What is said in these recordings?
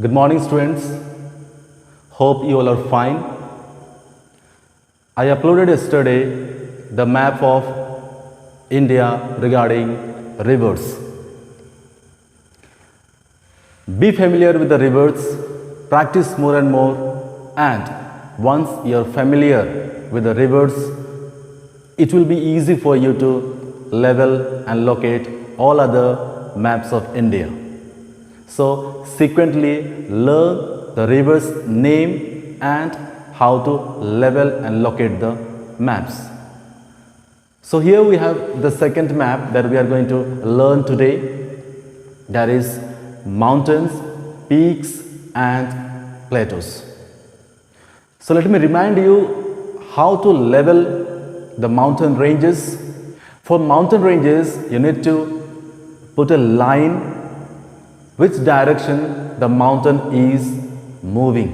Good morning, students. Hope you all are fine. I uploaded yesterday the map of India regarding rivers. Be familiar with the rivers, practice more and more, and once you are familiar with the rivers, it will be easy for you to level and locate all other maps of India. So, sequentially learn the river's name and how to level and locate the maps. So, here we have the second map that we are going to learn today, that is mountains, peaks and plateaus. So, let me remind you how to level the mountain ranges. For mountain ranges, you need to put a line which direction the mountain is moving,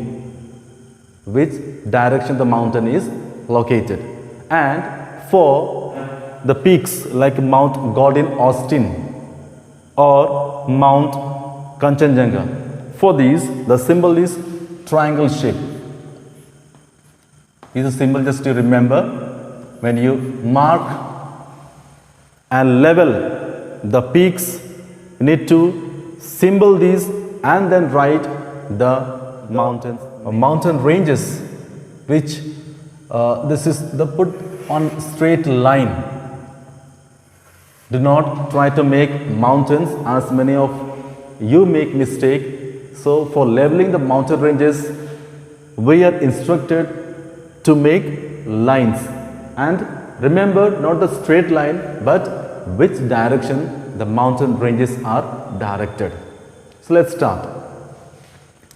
which direction the mountain is located. And for the peaks like Mount Gordon Austin or Mount Kanchenjunga, for these the symbol is triangle shape. Is a symbol just to remember. When you mark and level the peaks, you need to symbol these and then write the mountains or mountain ranges, which this is the put on straight line. Do not try to make mountains, as many of you make mistake. So for leveling the mountain ranges, we are instructed to make lines, and remember, not the straight line but which direction the mountain ranges are directed. So let's start.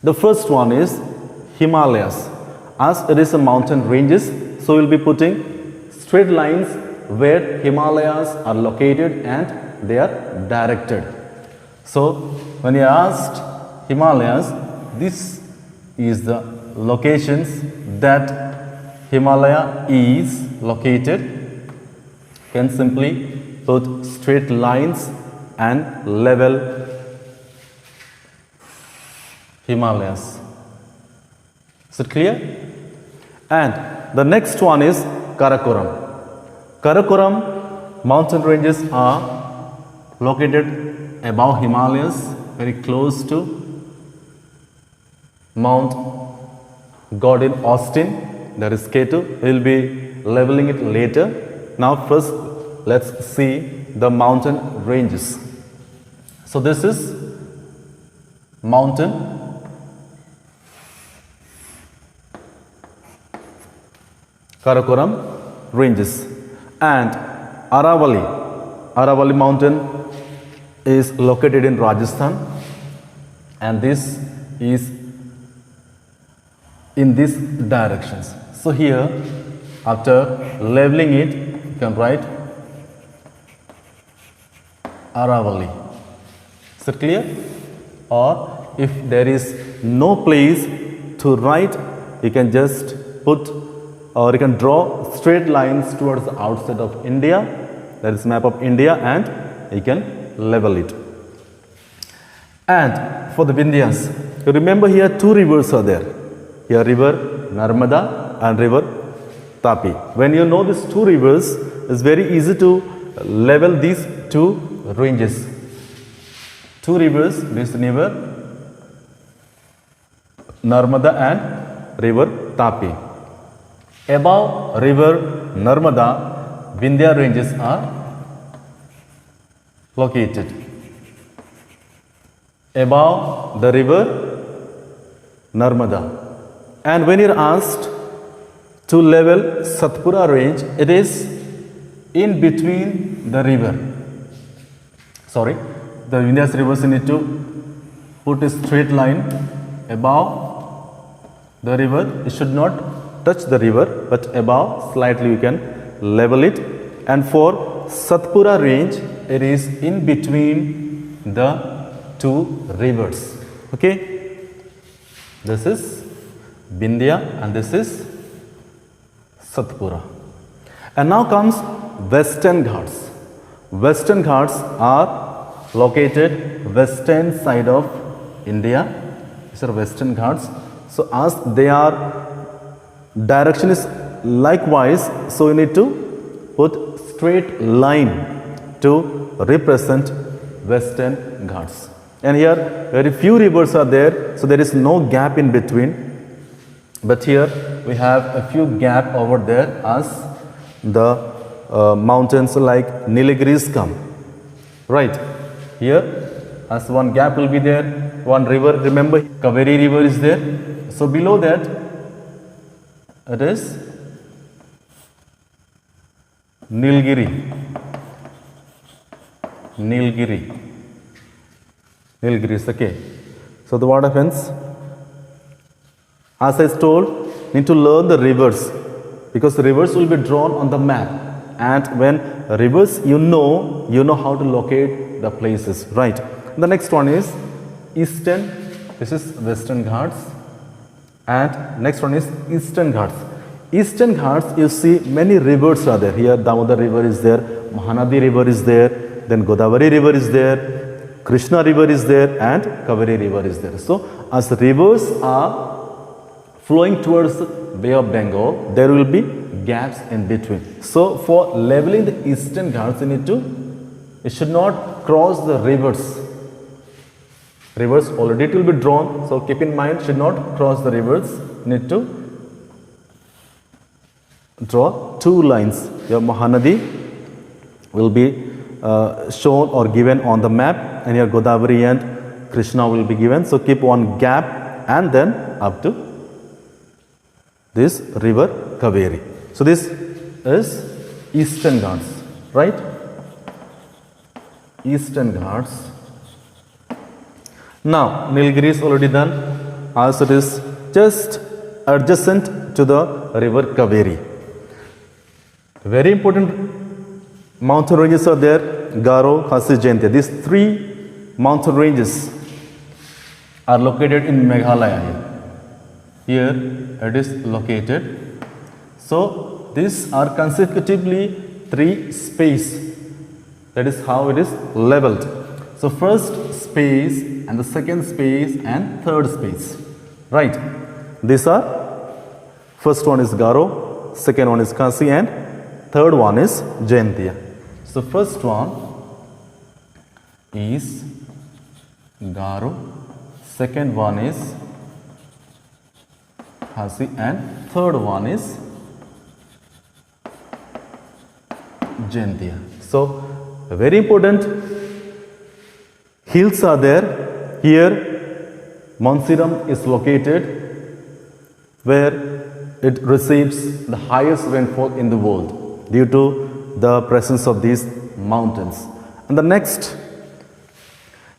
The first one is Himalayas. As it is a mountain ranges, so we'll be putting straight lines where Himalayas are located and they are directed. So when you asked Himalayas, this is the locations that Himalaya is located. You can simply put straight lines and level Himalayas. Is it clear? And the next one is Karakoram. Karakoram mountain ranges are located above Himalayas, very close to Mount Gordon Austin, that is K2. We will be leveling it later. Now first let's see the mountain ranges. So this is mountain Karakoram ranges, and Aravalli mountain is located in Rajasthan, and this is in these directions. So here, after leveling it, you can write Aravalli. Is it clear? Or if there is no place to write, you can just put, or you can draw straight lines towards the outside of India, that is map of India, and you can level it. And for the Vindhyas, you remember here two rivers are there. Here river Narmada and river Tapi. When you know these two rivers, it's very easy to level these two ranges. Two rivers, this river Narmada and river Tapi. Above river Narmada, Vindhya ranges are located. Above the river Narmada. And when you're asked to level Satpura range, it is in between the river. Sorry, the Vindhyas rivers need to put a straight line above the river. It should not touch the river, but above slightly you can level it. And for Satpura range, it is in between the two rivers. Okay, this is Vindhya and this is Satpura. And now comes Western Ghats. Western Ghats are located western side of India, These are Western Ghats. So as they are direction is likewise, so you need to put straight line to represent Western Ghats. And here very few rivers are there, so there is no gap in between. But here we have a few gap over there as the mountains like Nilgiris come. Right, here as one gap will be there, one river, remember Kaveri river is there. So below that it is Nilgiri. Nilgiris, okay. So the what happens? As I told, need to learn the rivers, because rivers will be drawn on the map, and when rivers you know how to locate the places, right? The next one is Eastern, this is Western Ghats, and next one is Eastern Ghats. Eastern Ghats, you see many rivers are there. Here Damodar river is there, Mahanadi river is there, then Godavari river is there, Krishna river is there, and Kaveri river is there. So as rivers are flowing towards the Bay of Bengal, there will be gaps in between. So for leveling the Eastern Ghats, you should not cross the rivers. Rivers already it will be drawn, so keep in mind, should not cross the rivers. You need to draw two lines. Your Mahanadi will be shown or given on the map, and your Godavari and Krishna will be given. So keep one gap and then up to this river Kaveri. So this is Eastern Ghats, right? Eastern Ghats. Now Nilgiri is already done, as it is just adjacent to the river Kaveri. Very important mountain ranges are there, Garo, Khasi, Jaintia. These three mountain ranges are located in Meghalaya. Here it is located. So these are consecutively three space. That is how it is leveled. So first space and the second space and third space. Right. These are, first one is Garo, second one is Khasi, and third one is Jaintia. So first one is Garo, second one is Khasi, and third one is Jaintia. So very important hills are there. Here Montseram is located, where it receives the highest rainfall in the world due to the presence of these mountains. And the next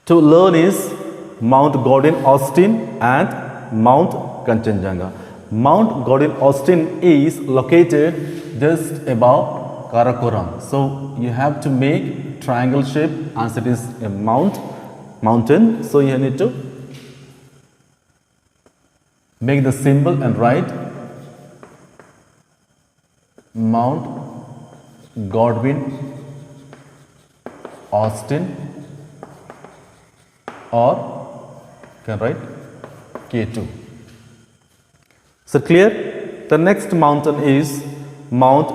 to learn is Mount Godin Austin and Mount Kanchenjunga. Mount Godin Austin is located just above Karakoram. So you have to make triangle shape, as it is a mountain. So you need to make the symbol and write Mount Godwin Austin, or you can write K2. So clear? The next mountain is Mount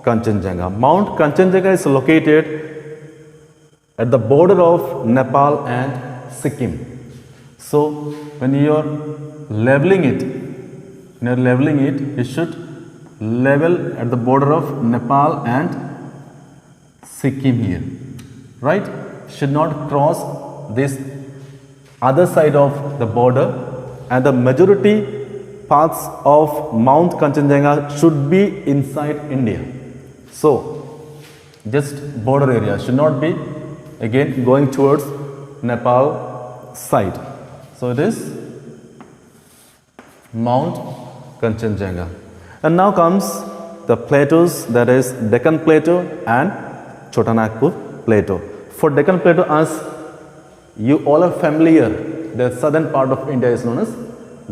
Kanchenjunga. Mount Kanchenjunga is located at the border of Nepal and Sikkim. So when you are leveling it, you should level at the border of Nepal and Sikkim here, right? Should not cross this other side of the border, and the majority parts of Mount Kanchenjunga should be inside India. So just border area, should not be again going towards Nepal side. So it is Mount Kanchenjunga. And now comes the plateaus, that is Deccan Plateau and Chotanagpur Plateau. For Deccan Plateau, as you all are familiar, the southern part of India is known as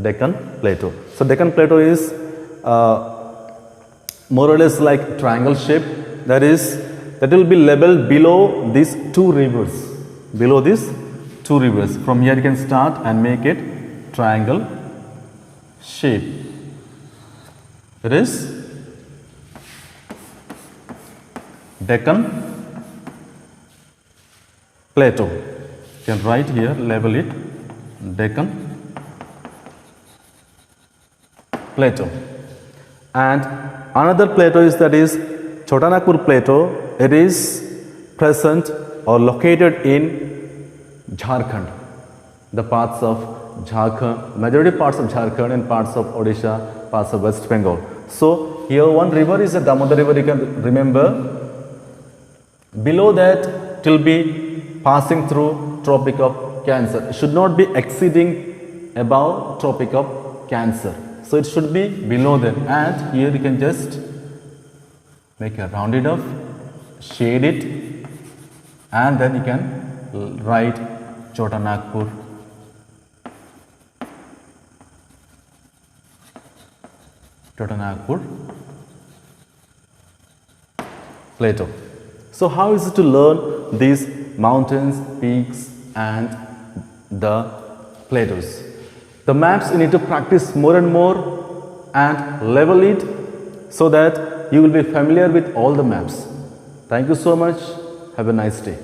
Deccan Plateau. So Deccan Plateau is more or less like triangle shape, that will be leveled below these two rivers. From here you can start and make it triangle shape. It is Deccan Plateau. You can write here, label it Deccan Plateau. And another plateau is Chotanagpur Plateau. It is present or located in Jharkhand, the parts of Jharkhand, majority parts of Jharkhand and parts of Odisha, parts of West Bengal. So here one river is the Damodar river, you can remember. Below that it will be passing through Tropic of Cancer. It should not be exceeding above Tropic of Cancer. So it should be below that, and here you can just make a rounded off, shade it, and then you can write Chotanagpur Plateau. So how is it to learn these mountains, peaks and the plateaus? The maps you need to practice more and more and level it so that you will be familiar with all the maps. Thank you so much. Have a nice day.